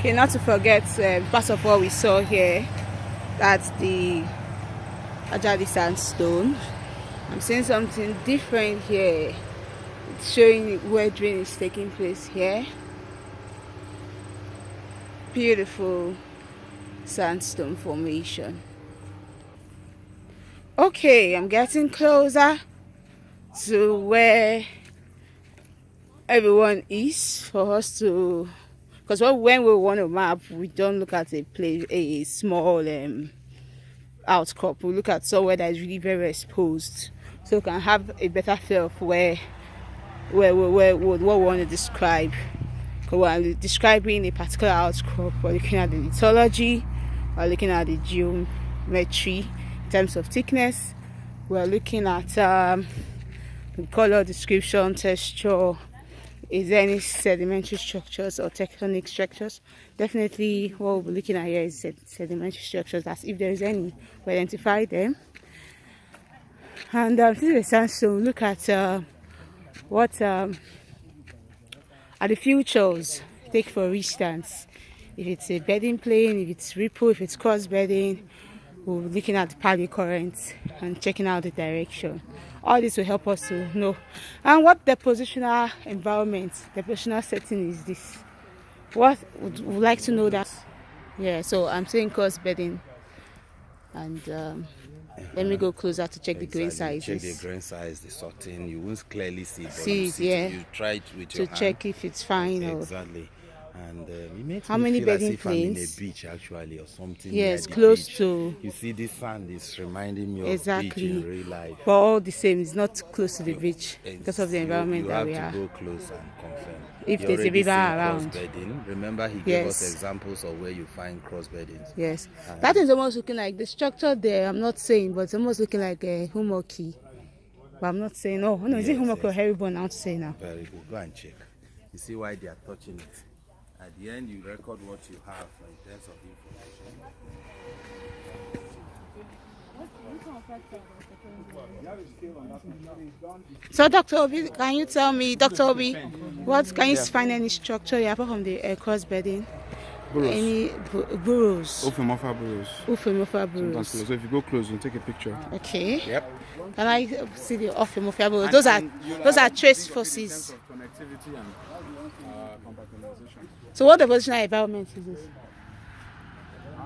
Okay, not to forget part of what we saw here. That's the Ajadi sandstone. I'm seeing something different here. It's showing where drain is taking place here. Beautiful sandstone formation. Okay, I'm getting closer to where everyone is for us to, because when we want to map, we don't look at a small outcrop. We look at somewhere that is really very exposed, so we can have a better feel of what we want to describe. Because we're describing a particular outcrop, we're looking at the lithology, we're looking at the geometry in terms of thickness, we're looking at the color description, texture. Is there any sedimentary structures or tectonic structures? Definitely what we'll be looking at here is sedimentary structures. That's if there is any, we identify them. And this is a sandstone. Look at what are the features. Take for instance, if it's a bedding plane, if it's ripple, if it's cross bedding, we'll be looking at the paddy currents and checking out the direction. All this will help us to know. And what depositional environment, depositional setting is this? What would like to know that? Yeah, so I'm saying cross bedding. And let me go closer to check the grain sizes. Check the grain size, the sorting. You won't clearly see, but see it, yeah. You try it with your hand. To check if it's fine. Exactly. And it makes how me many feel as bedding if planes? I'm in a beach actually, or something. Yes, close beach. to. You see, this sand is reminding me exactly. of beach in real life. But all the same, it's not close to the beach because of the environment that we are. You have to go close and confirm. If there's a river around. Remember, he gave us examples of where you find cross beddings. Yes, that is almost looking like the structure there. I'm not saying, but it's almost looking like a humoki. But I'm not saying, no, is it humoki or herringbone? I'm saying now. Very good. Go and check. You see why they are touching it. At the end, you record what you have in terms of information. So, Dr. Obi, can you tell me, Dr. Obi, what can you find any structure here apart from the cross bedding? Burrows. Any burrows? Ophomophia burrows. Ophomophia burrows. So if you go close, you take a picture. Okay. Yep. Can I see the ophomophia burrows? Those are trace forces. Connectivity and compartmentalization. So what depositional environment is this? I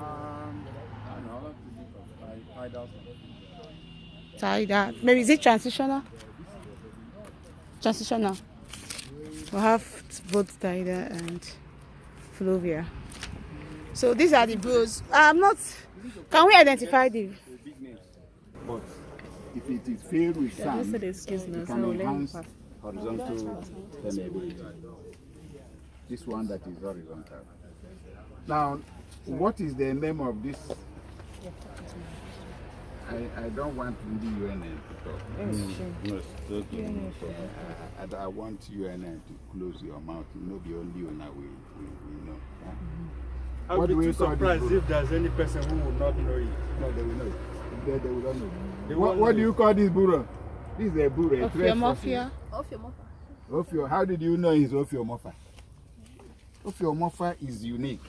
don't know. Tidal. Maybe is it transitional? Transitional. We have both tidal and fluvia. So these are the burrows. Can we identify the? But if it is filled with sand, it can enhance horizontal permeability. This one that is horizontal. Now, what is the name of this? I don't want really UNN to talk. I want UNN to close your mouth. You know, the only one we know. I would be too surprised if there's any person who would not know it. No, they will know. They will not know. What do you call this burrow? This is a burrow. Ophomophia. How did you know it's ophomophia? Ophomophia is unique.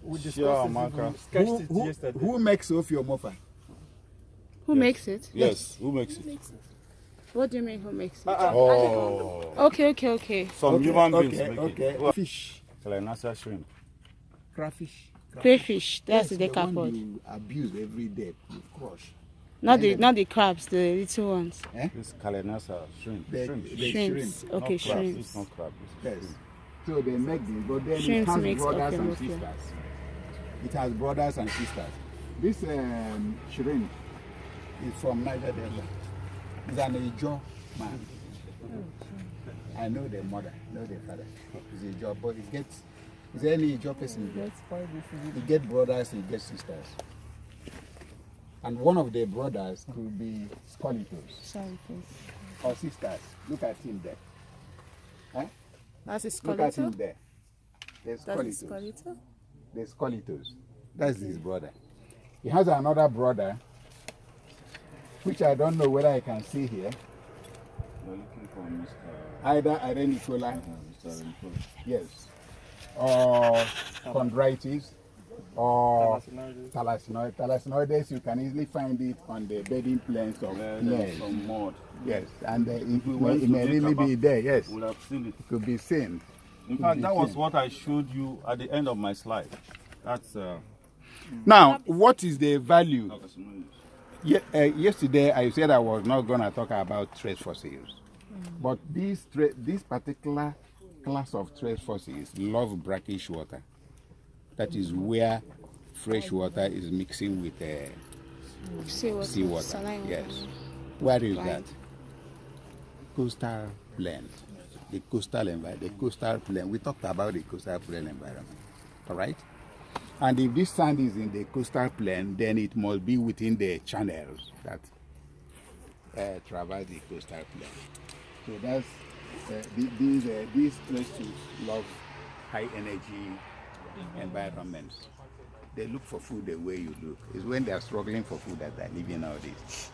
We sketched it yesterday. Who makes ophomophia? Who makes it? Yes, who makes it? What do you mean who makes it? Oh. Okay. Some human beings make it. Fish. Calanasa shrimp. Crayfish. That's yes, the decapod. decapod. You abuse every day. You crush. Not the crabs, the little ones. This Calanasa shrimp. Shrimps. Okay, shrimps. It's not crab. Yes. So they make this, but then Shrimps it has makes brothers and ophomophia. sisters. It has brothers and sisters. This shrimp is from Niger Delta. He's an Ijo man. I know the mother, know the father. He's a job, but he gets. Is there any Ijo person? He gets brothers, he gets sisters. And one of the brothers could be scolitos. Or sisters. Look at him there. Huh? That's a Look at him skeleton. there. There's That's a scolitos. skeleton. There's scolitos. That's his brother. He has another brother, which I don't know whether I can see here. You're looking for Mr. Either Irene Nicola. Mr. Yes. or chondritis, or thalassinoid. Thalassinoides, you can easily find it on the bedding plains of clays. Some mud. Yes, and it went to may dig really be about- there, yes. We'll have seen it. It could be seen. In fact, that was what I showed you at the end of my slide. That's Now, what is the value? Yesterday, I said I was not going to talk about trace fossils. But this particular class of trace fossils love brackish water. That is where fresh water is mixing with seawater. Saline Yes. water. Where is Right. that? Coastal plain. The coastal environment. The coastal plain. We talked about the coastal plain environment. All right? And if this sand is in the coastal plain, then it must be within the channels that traverse the coastal plain. So that's these places love high energy environments. They look for food the way you look. It's when they are struggling for food that they're living nowadays.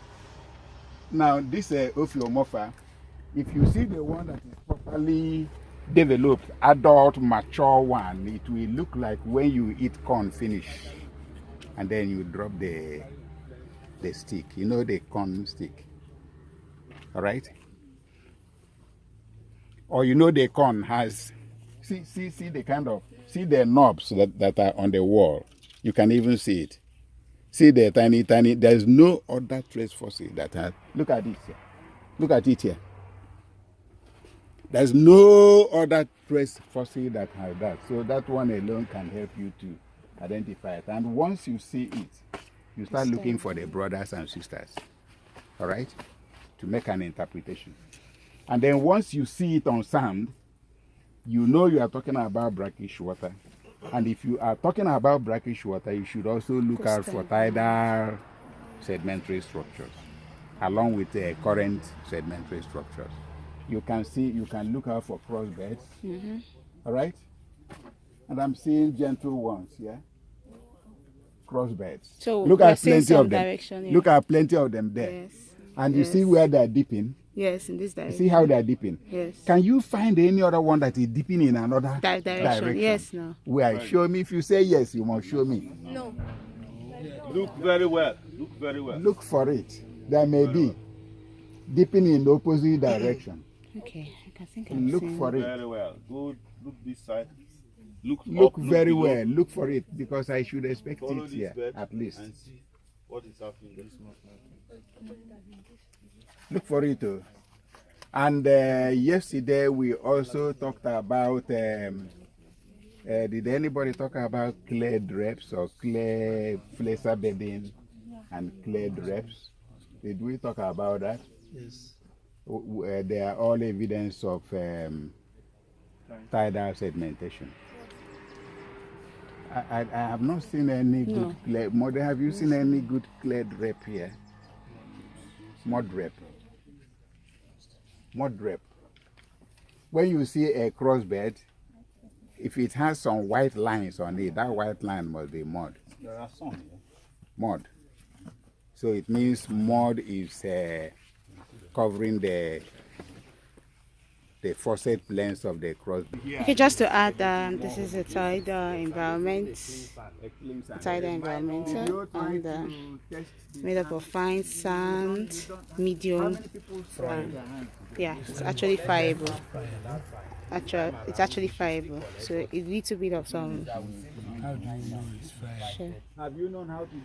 Now, this ophomophia, if you see the one that is properly developed, adult, mature one, it will look like when you eat corn finish, and then you drop the stick. You know the corn stick, all right? Or you know the corn has, see the knobs that are on the wall. You can even see it. See the tiny, there's no other trace fossil that has, look at it here. Look at it here. There's no other trace fossil that has that. So that one alone can help you to identify it. And once you see it, you start looking for the brothers and sisters, all right, to make an interpretation. And then once you see it on sand, you know you are talking about brackish water. And if you are talking about brackish water, you should also look out for tidal sedimentary structures, along with the current sedimentary structures. You can look out for cross beds, all right? And I'm seeing gentle ones, yeah? Cross beds. So look we're at seeing plenty some of them. direction, yeah. Look at plenty of them there. Yes. And you Yes. see where they're dipping. Yes, in this You direction. see how they're dipping. Yes. Can you find any other one that is dipping in another Direction. Yes, no. Where? Show me. If you say yes, you must show me. No. look very well. Look very well. Look for it. There may be dipping in the opposite direction. Okay, I think I'm Look seeing. for it. Very well. Go look this side. Look Look up, very below. well. Look for it because I should expect Follow it this here bed at least. and see what is happening. This month. Look for it. Oh. And yesterday we also talked about. Did anybody talk about clay drapes or clay flacer bedding and clay drapes? Did we talk about that? Yes. They are all evidence of tidal sedimentation. I have not seen any good clay. Have you seen any good clay drape here? Mud drape. Mud drape. When you see a crossbed, if it has some white lines on it, that white line must be mud. There are some. Mud. So it means mud is covering the faucet planes of the crossbed. Okay, just to add, this is a tidal environment. Tidal environment, and made up of fine sand, medium, yeah, it's actually fireable. It's actually fireable. So a little bit of some. How do you know it's fire? Sure. Have you known how to